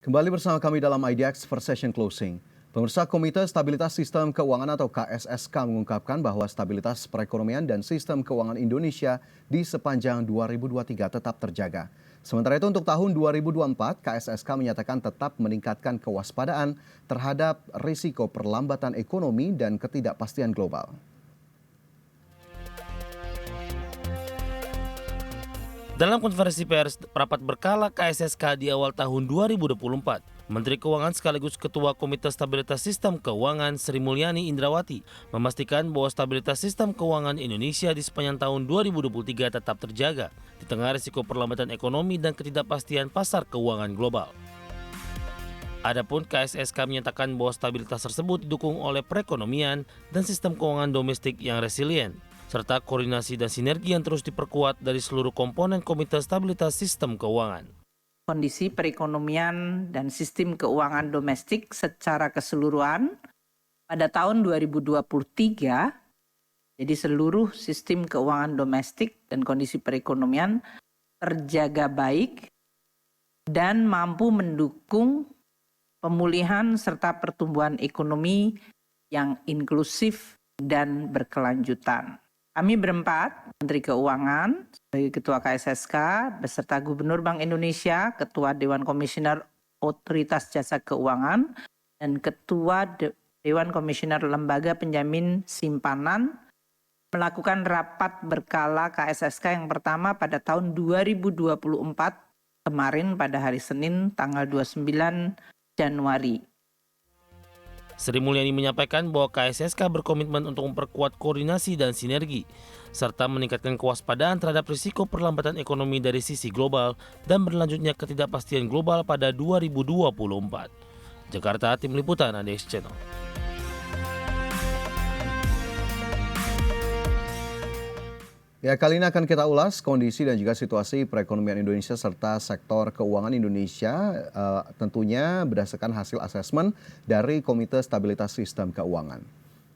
Kembali bersama kami dalam IDX First Session Closing. Pemirsa Komite Stabilitas Sistem Keuangan atau KSSK mengungkapkan bahwa stabilitas perekonomian dan sistem keuangan Indonesia di sepanjang 2023 tetap terjaga. Sementara itu untuk tahun 2024, KSSK menyatakan tetap meningkatkan kewaspadaan terhadap risiko perlambatan ekonomi dan ketidakpastian global. Dalam konferensi pers rapat berkala KSSK di awal tahun 2024, Menteri Keuangan sekaligus Ketua Komite Stabilitas Sistem Keuangan Sri Mulyani Indrawati memastikan bahwa stabilitas sistem keuangan Indonesia di sepanjang tahun 2023 tetap terjaga di tengah risiko perlambatan ekonomi dan ketidakpastian pasar keuangan global. Adapun KSSK menyatakan bahwa stabilitas tersebut didukung oleh perekonomian dan sistem keuangan domestik yang resilient, serta koordinasi dan sinergi yang terus diperkuat dari seluruh komponen Komite Stabilitas Sistem Keuangan. Kondisi perekonomian dan sistem keuangan domestik secara keseluruhan pada tahun 2023, jadi seluruh sistem keuangan domestik dan kondisi perekonomian terjaga baik dan mampu mendukung pemulihan serta pertumbuhan ekonomi yang inklusif dan berkelanjutan. Kami berempat, Menteri Keuangan sebagai Ketua KSSK beserta Gubernur Bank Indonesia, Ketua Dewan Komisioner Otoritas Jasa Keuangan, dan Ketua Dewan Komisioner Lembaga Penjamin Simpanan melakukan rapat berkala KSSK yang pertama pada tahun 2024 kemarin pada hari Senin tanggal 29 Januari. Sri Mulyani menyampaikan bahwa KSSK berkomitmen untuk memperkuat koordinasi dan sinergi, serta meningkatkan kewaspadaan terhadap risiko perlambatan ekonomi dari sisi global dan berlanjutnya ketidakpastian global pada 2024. Jakarta, Tim Liputan IDX Channel. Ya, kali ini akan kita ulas kondisi dan juga situasi perekonomian Indonesia serta sektor keuangan Indonesia tentunya berdasarkan hasil asesmen dari Komite Stabilitas Sistem Keuangan.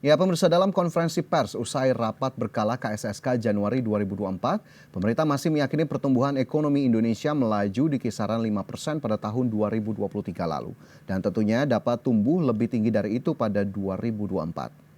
Ya, pemirsa, dalam konferensi pers usai rapat berkala KSSK Januari 2024, pemerintah masih meyakini pertumbuhan ekonomi Indonesia melaju di kisaran 5% pada tahun 2023 lalu. Dan tentunya dapat tumbuh lebih tinggi dari itu pada 2024.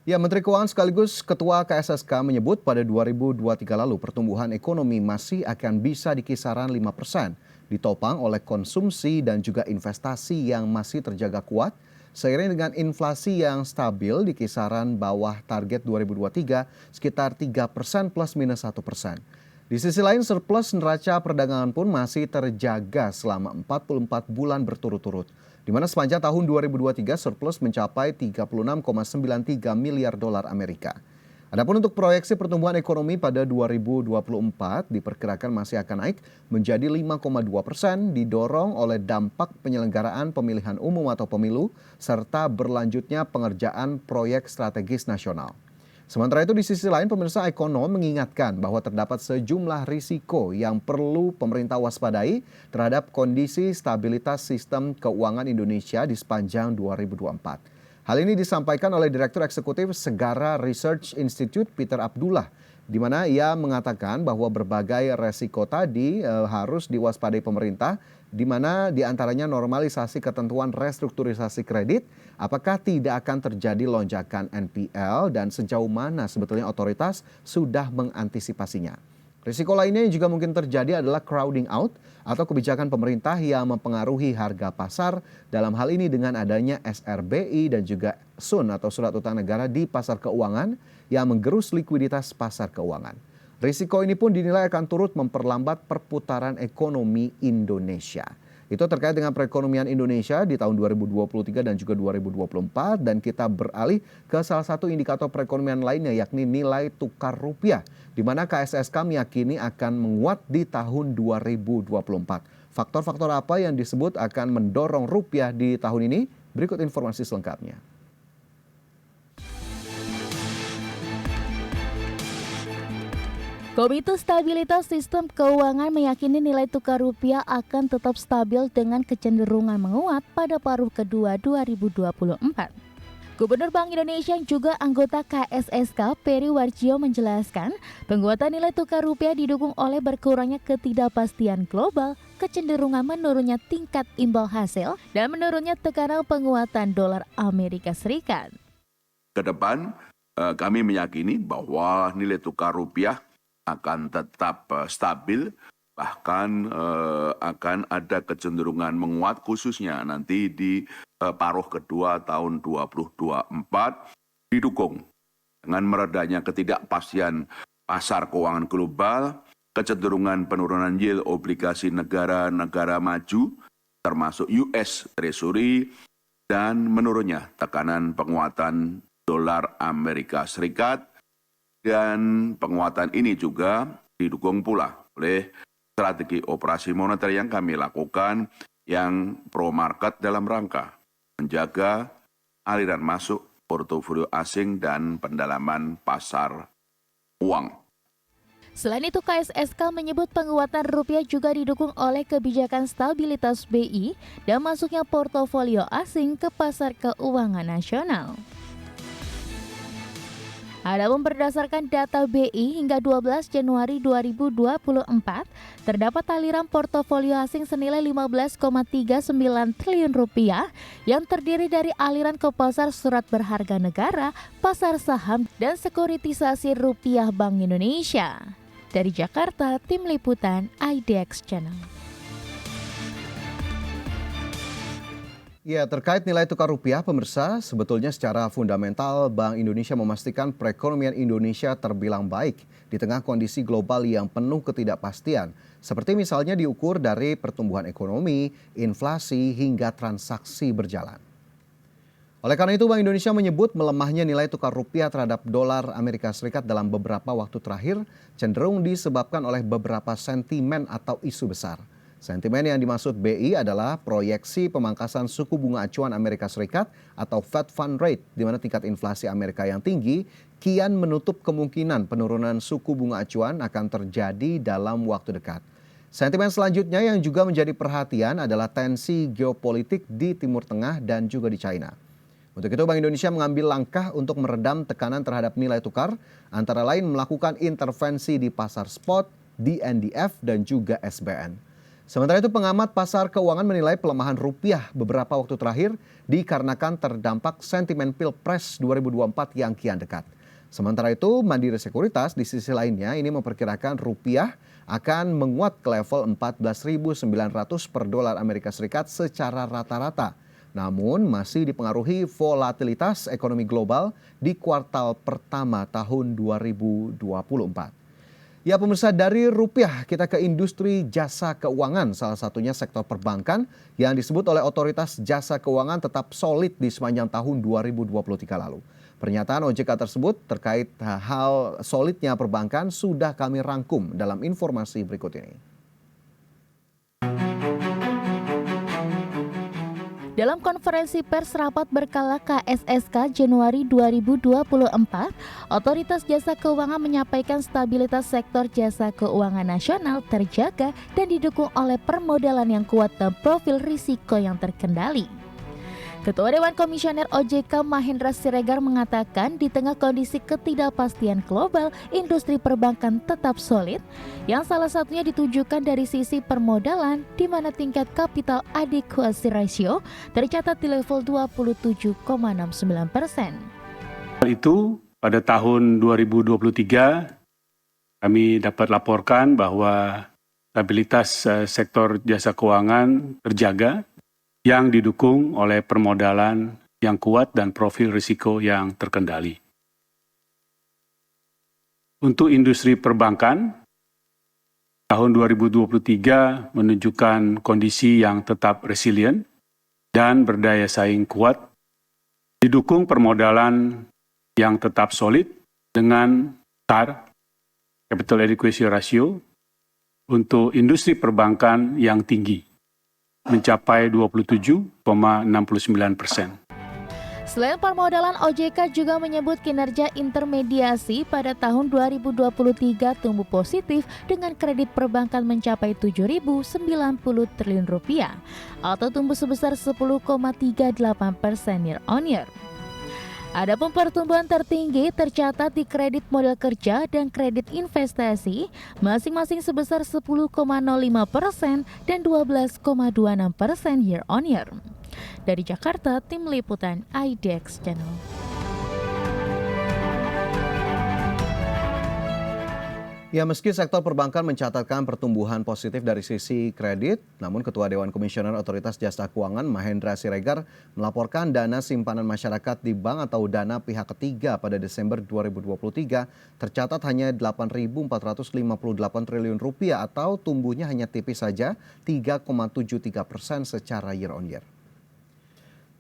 Ya, Menteri Keuangan sekaligus Ketua KSSK menyebut pada 2023 lalu pertumbuhan ekonomi masih akan bisa di kisaran 5%, ditopang oleh konsumsi dan juga investasi yang masih terjaga kuat, seiring dengan inflasi yang stabil di kisaran bawah target 2023 sekitar 3% plus minus 1%. Di sisi lain, surplus neraca perdagangan pun masih terjaga selama 44 bulan berturut-turut, di mana sepanjang tahun 2023 surplus mencapai 36,93 miliar dolar Amerika. Adapun untuk proyeksi pertumbuhan ekonomi pada 2024 diperkirakan masih akan naik menjadi 5,2%, didorong oleh dampak penyelenggaraan pemilihan umum atau pemilu serta berlanjutnya pengerjaan proyek strategis nasional. Sementara itu di sisi lain, pemirsa, ekonom mengingatkan bahwa terdapat sejumlah risiko yang perlu pemerintah waspadai terhadap kondisi stabilitas sistem keuangan Indonesia di sepanjang 2024. Hal ini disampaikan oleh Direktur Eksekutif Segara Research Institute Peter Abdullah, di mana ia mengatakan bahwa berbagai resiko tadi harus diwaspadai pemerintah, di mana diantaranya normalisasi ketentuan restrukturisasi kredit, apakah tidak akan terjadi lonjakan NPL dan sejauh mana sebetulnya otoritas sudah mengantisipasinya. Risiko lainnya yang juga mungkin terjadi adalah crowding out atau kebijakan pemerintah yang mempengaruhi harga pasar, dalam hal ini dengan adanya SRBI dan juga SUN atau Surat Utang Negara di pasar keuangan yang menggerus likuiditas pasar keuangan. Risiko ini pun dinilai akan turut memperlambat perputaran ekonomi Indonesia. Itu terkait dengan perekonomian Indonesia di tahun 2023 dan juga 2024, dan kita beralih ke salah satu indikator perekonomian lainnya yakni nilai tukar rupiah, di mana KSSK meyakini akan menguat di tahun 2024. Faktor-faktor apa yang disebut akan mendorong rupiah di tahun ini? Berikut informasi selengkapnya. Komite Stabilitas Sistem Keuangan meyakini nilai tukar rupiah akan tetap stabil dengan kecenderungan menguat pada paruh kedua 2024. Gubernur Bank Indonesia yang juga anggota KSSK Peri Warjio menjelaskan penguatan nilai tukar rupiah didukung oleh berkurangnya ketidakpastian global, kecenderungan menurunnya tingkat imbal hasil dan menurunnya tekanan penguatan dolar Amerika Serikat. Ke depan, kami meyakini bahwa nilai tukar rupiah akan tetap stabil, bahkan akan ada kecenderungan menguat khususnya nanti di paruh kedua tahun 2024 didukung dengan meredanya ketidakpastian pasar keuangan global, kecenderungan penurunan yield obligasi negara-negara maju, termasuk US Treasury, dan menurunnya tekanan penguatan dolar Amerika Serikat, dan penguatan ini juga didukung pula oleh strategi operasi moneter yang kami lakukan yang pro-market dalam rangka menjaga aliran masuk portofolio asing dan pendalaman pasar uang. Selain itu, KSSK menyebut penguatan rupiah juga didukung oleh kebijakan stabilitas BI dan masuknya portofolio asing ke pasar keuangan nasional. Adapun berdasarkan data BI hingga 12 Januari 2024, terdapat aliran portofolio asing senilai 15,39 triliun rupiah yang terdiri dari aliran ke pasar surat berharga negara, pasar saham, dan sekuritisasi rupiah Bank Indonesia. Dari Jakarta, Tim Liputan IDX Channel. Ya, terkait nilai tukar rupiah, pemirsa, sebetulnya secara fundamental Bank Indonesia memastikan perekonomian Indonesia terbilang baik di tengah kondisi global yang penuh ketidakpastian, seperti misalnya diukur dari pertumbuhan ekonomi, inflasi, hingga transaksi berjalan. Oleh karena itu, Bank Indonesia menyebut melemahnya nilai tukar rupiah terhadap dolar Amerika Serikat dalam beberapa waktu terakhir cenderung disebabkan oleh beberapa sentimen atau isu besar. Sentimen yang dimaksud BI adalah proyeksi pemangkasan suku bunga acuan Amerika Serikat atau Fed Fund Rate, di mana tingkat inflasi Amerika yang tinggi kian menutup kemungkinan penurunan suku bunga acuan akan terjadi dalam waktu dekat. Sentimen selanjutnya yang juga menjadi perhatian adalah tensi geopolitik di Timur Tengah dan juga di China. Untuk itu, Bank Indonesia mengambil langkah untuk meredam tekanan terhadap nilai tukar, antara lain melakukan intervensi di pasar spot, di NDF, dan juga SBN. Sementara itu, pengamat pasar keuangan menilai pelemahan rupiah beberapa waktu terakhir dikarenakan terdampak sentimen Pilpres 2024 yang kian dekat. Sementara itu, Mandiri Sekuritas di sisi lainnya ini memperkirakan rupiah akan menguat ke level 14.900 per dolar Amerika Serikat secara rata-rata. Namun masih dipengaruhi volatilitas ekonomi global di kuartal pertama tahun 2024. Ya pemirsa, dari rupiah kita ke industri jasa keuangan, salah satunya sektor perbankan yang disebut oleh otoritas jasa keuangan tetap solid di sepanjang tahun 2023 lalu. Pernyataan OJK tersebut terkait hal solidnya perbankan sudah kami rangkum dalam informasi berikut ini. Dalam konferensi pers rapat berkala KSSK Januari 2024, Otoritas Jasa Keuangan menyampaikan stabilitas sektor jasa keuangan nasional terjaga dan didukung oleh permodalan yang kuat dan profil risiko yang terkendali. Ketua Dewan Komisioner OJK Mahendra Siregar mengatakan di tengah kondisi ketidakpastian global, industri perbankan tetap solid, yang salah satunya ditujukan dari sisi permodalan, di mana tingkat capital adequacy ratio tercatat di level 27,69%. Itu pada tahun 2023 kami dapat laporkan bahwa stabilitas sektor jasa keuangan terjaga, yang didukung oleh permodalan yang kuat dan profil risiko yang terkendali. Untuk industri perbankan, tahun 2023 menunjukkan kondisi yang tetap resilient dan berdaya saing kuat, didukung permodalan yang tetap solid dengan CAR, Capital Adequacy Ratio, untuk industri perbankan yang tinggi, mencapai 27,69%. Selain permodalan, OJK juga menyebut kinerja intermediasi pada tahun 2023 tumbuh positif dengan kredit perbankan mencapai 7.090 triliun rupiah atau tumbuh sebesar 10,38% year on year. Adapun pertumbuhan tertinggi tercatat di kredit modal kerja dan kredit investasi masing-masing sebesar 10,05% dan 12,26% year on year. Dari Jakarta, Tim Liputan IDX Channel. Ya, meski sektor perbankan mencatatkan pertumbuhan positif dari sisi kredit, namun Ketua Dewan Komisioner Otoritas Jasa Keuangan Mahendra Siregar melaporkan dana simpanan masyarakat di bank atau dana pihak ketiga pada Desember 2023 tercatat hanya 8.458 triliun rupiah atau tumbuhnya hanya tipis saja 3,73% secara year on year.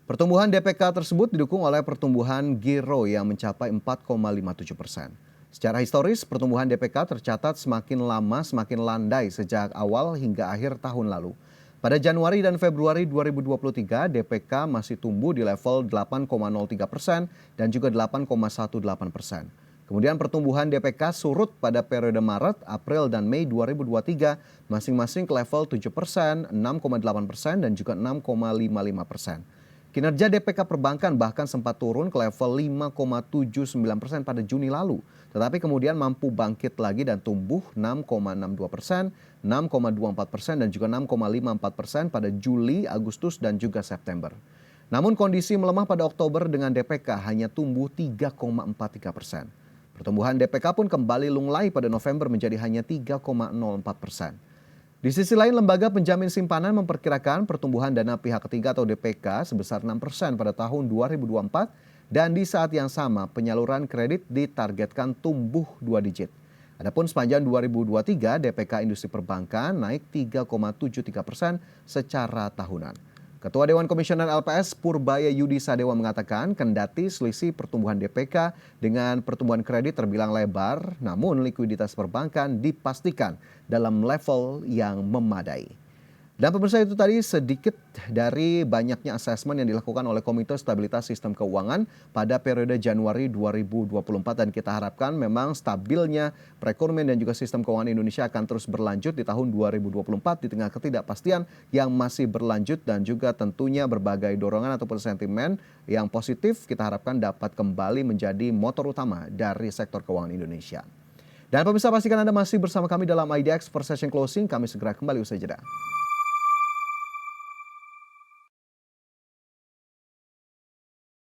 Pertumbuhan DPK tersebut didukung oleh pertumbuhan giro yang mencapai 4,57%. Secara historis, pertumbuhan DPK tercatat semakin lama semakin landai sejak awal hingga akhir tahun lalu. Pada Januari dan Februari 2023, DPK masih tumbuh di level 8,03% dan juga 8,18%. Kemudian pertumbuhan DPK surut pada periode Maret, April, dan Mei 2023 masing-masing ke level 7%, 6,8% dan juga 6,55%. Kinerja DPK perbankan bahkan sempat turun ke level 5,79% pada Juni lalu, tetapi kemudian mampu bangkit lagi dan tumbuh 6,62%, 6,24% dan juga 6,54% pada Juli, Agustus dan juga September. Namun kondisi melemah pada Oktober dengan DPK hanya tumbuh 3,43%. Pertumbuhan DPK pun kembali lunglai pada November menjadi hanya 3,04%. Di sisi lain, Lembaga Penjamin Simpanan memperkirakan pertumbuhan dana pihak ketiga atau DPK sebesar 6% pada tahun 2024 dan di saat yang sama penyaluran kredit ditargetkan tumbuh 2 digit. Adapun sepanjang 2023, DPK industri perbankan naik 3,73% secara tahunan. Ketua Dewan Komisioner LPS Purbaya Yudi Sadewa mengatakan kendati selisih pertumbuhan DPK dengan pertumbuhan kredit terbilang lebar, namun likuiditas perbankan dipastikan dalam level yang memadai. Dan pemirsa, itu tadi sedikit dari banyaknya asesmen yang dilakukan oleh Komite Stabilitas Sistem Keuangan pada periode Januari 2024 dan kita harapkan memang stabilnya perekonomian dan juga sistem keuangan Indonesia akan terus berlanjut di tahun 2024 di tengah ketidakpastian yang masih berlanjut dan juga tentunya berbagai dorongan ataupun sentimen yang positif kita harapkan dapat kembali menjadi motor utama dari sektor keuangan Indonesia. Dan pemirsa, pastikan Anda masih bersama kami dalam IDX for Session Closing. Kami segera kembali usai jeda.